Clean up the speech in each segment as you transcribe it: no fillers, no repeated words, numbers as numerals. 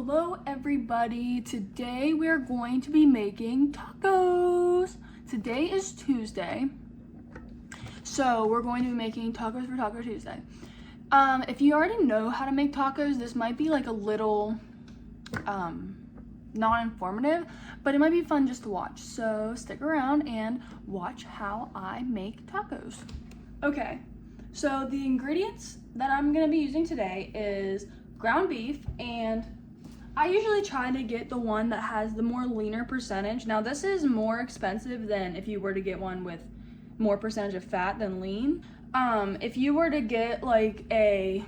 Hello everybody, today we're going to be making tacos. Today is Tuesday, so we're going to be making tacos for Taco Tuesday. If you already know how to make tacos, this might be like a little non-informative, but it might be fun just to watch. So stick around and watch how I make tacos. Okay, so the ingredients that I'm gonna be using today is ground beef, and I usually try to get the one that has the more leaner percentage. Now this is more expensive than if you were to get one with more percentage of fat than lean. If you were to get like a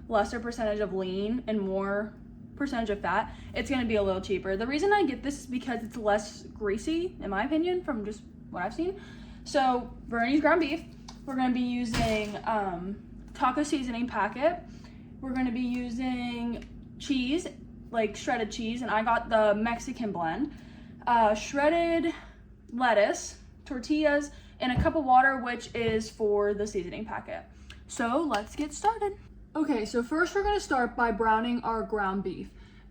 lesser percentage of lean and more percentage of fat, it's gonna be a little cheaper. The reason I get this is because it's less greasy, in my opinion, from just what I've seen. So we're gonna use ground beef. We're gonna be using taco seasoning packet. We're gonna be using cheese, like shredded cheese, and I got the Mexican blend, shredded lettuce, tortillas, and a cup of water, which is for the seasoning packet. So let's get started. Okay, so first we're gonna start by browning our ground beef.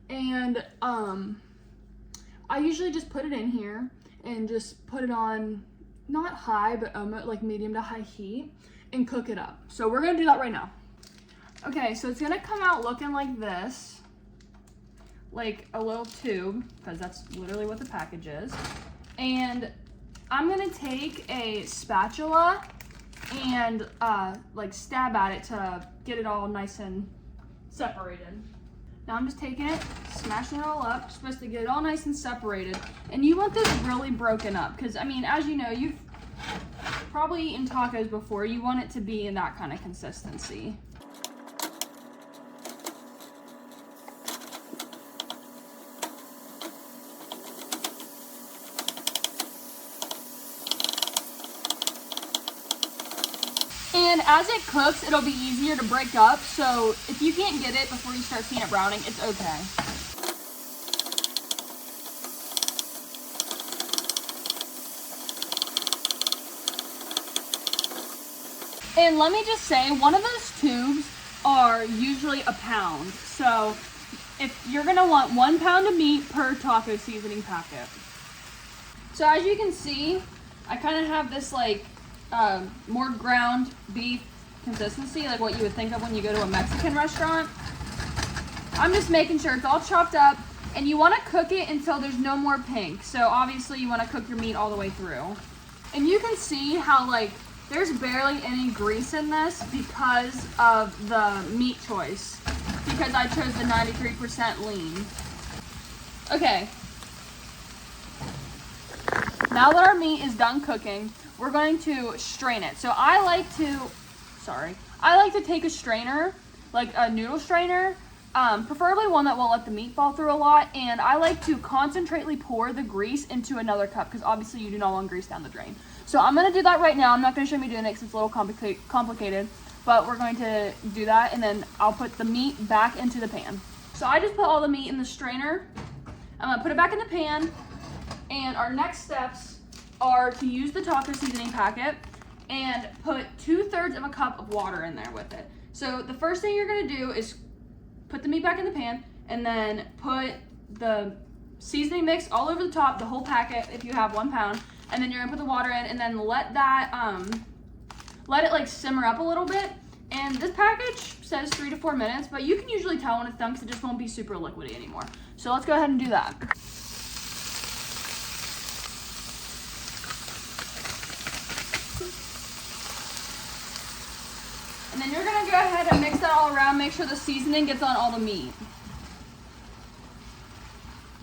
And I usually just put it in here and just put it on, not high, but like medium to high heat, and cook it up. So we're gonna do that right now. Okay, so it's gonna come out looking like this, like a little tube, because that's literally what the package is. And I'm gonna take a spatula and like stab at it to get it all nice and separated. Now I'm just taking it, smashing it all up. You're supposed to get it all nice and separated. And you want this really broken up, because I mean, as you know, you've probably eaten tacos before. You want it to be in that kind of consistency. And as it cooks, it'll be easier to break up. So if you can't get it before you start seeing it browning, it's okay. And let me just say, one of those tubes are usually a pound. So if you're gonna want 1 pound of meat per taco seasoning packet. So as you can see, I kind of have this like more ground beef consistency, like what you would think of when you go to a Mexican restaurant. I'm just making sure it's all chopped up, and you want to cook it until there's no more pink. So obviously you want to cook your meat all the way through. And you can see how like there's barely any grease in this because of the meat choice, because I chose the 93% lean. Okay, now that our meat is done cooking, we're going to strain it. So I like to take a strainer, like a noodle strainer, preferably one that won't let the meat fall through a lot, and I like to concentrately pour the grease into another cup, because obviously you do not want grease down the drain. So I'm gonna do that right now. I'm not gonna show me doing it because it's a little complicated, but we're going to do that, and then I'll put the meat back into the pan. So I just put all the meat in the strainer. I'm gonna put it back in the pan, and our next steps are to use the taco seasoning packet and put 2/3 of a cup of water in there with it. So the first thing you're gonna do is put the meat back in the pan, and then put the seasoning mix all over the top, the whole packet if you have 1 pound, and then you're gonna put the water in, and then let that let it like simmer up a little bit. And this package says 3 to 4 minutes, but you can usually tell when it's done because it just won't be super liquidy anymore. So let's go ahead and do that. And then you're gonna go ahead and mix that all around, make sure the seasoning gets on all the meat.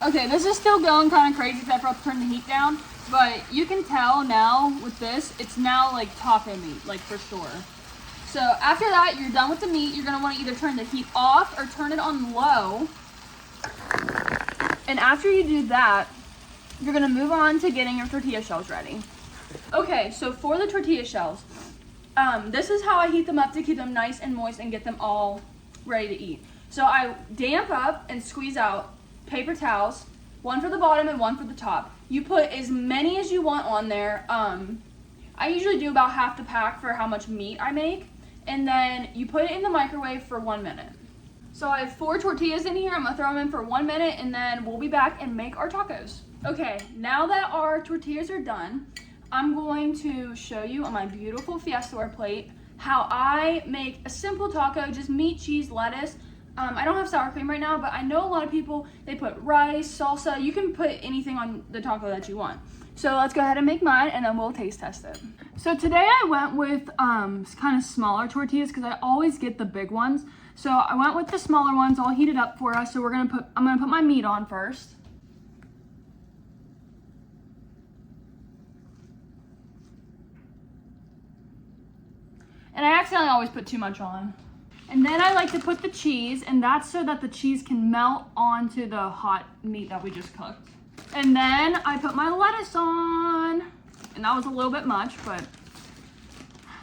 Okay, this is still going kind of crazy because I forgot to turn the heat down, but you can tell now with this, it's now like taco meat, like for sure. So after that, you're done with the meat. You're gonna wanna either turn the heat off or turn it on low. And after you do that, you're gonna move on to getting your tortilla shells ready. Okay, so for the tortilla shells, this is how I heat them up to keep them nice and moist and get them all ready to eat. So I damp up and squeeze out paper towels, one for the bottom and one for the top. You put as many as you want on there. I usually do about half the pack for how much meat I make, and then you put it in the microwave for 1 minute. So I have 4 tortillas in here. I'm gonna throw them in for 1 minute and then we'll be back and make our tacos. Okay, now that our tortillas are done, I'm going to show you on my beautiful Fiestaware plate how I make a simple taco, just meat, cheese, lettuce. I don't have sour cream right now, but I know a lot of people, they put rice, salsa. You can put anything on the taco that you want. So let's go ahead and make mine and then we'll taste test it. So today I went with kind of smaller tortillas because I always get the big ones. So I went with the smaller ones. I'll heat it up for us. So I'm gonna put my meat on first. And I accidentally always put too much on. And then I like to put the cheese, and that's so that the cheese can melt onto the hot meat that we just cooked. And then I put my lettuce on, and that was a little bit much, but.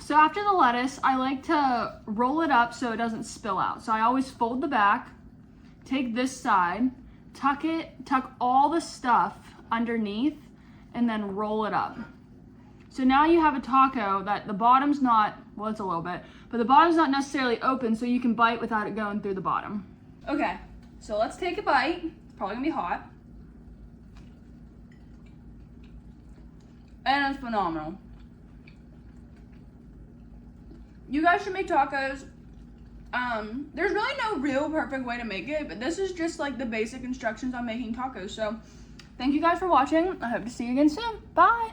So after the lettuce, I like to roll it up so it doesn't spill out. So I always fold the back, take this side, tuck all the stuff underneath, and then roll it up. So now you have a taco that the bottom's not, well, it's a little bit, but the bottom's not necessarily open so you can bite without it going through the bottom. Okay, so let's take a bite. It's probably gonna be hot. And it's phenomenal. You guys should make tacos. There's really no real perfect way to make it, but this is just like the basic instructions on making tacos. So thank you guys for watching. I hope to see you again soon. Bye.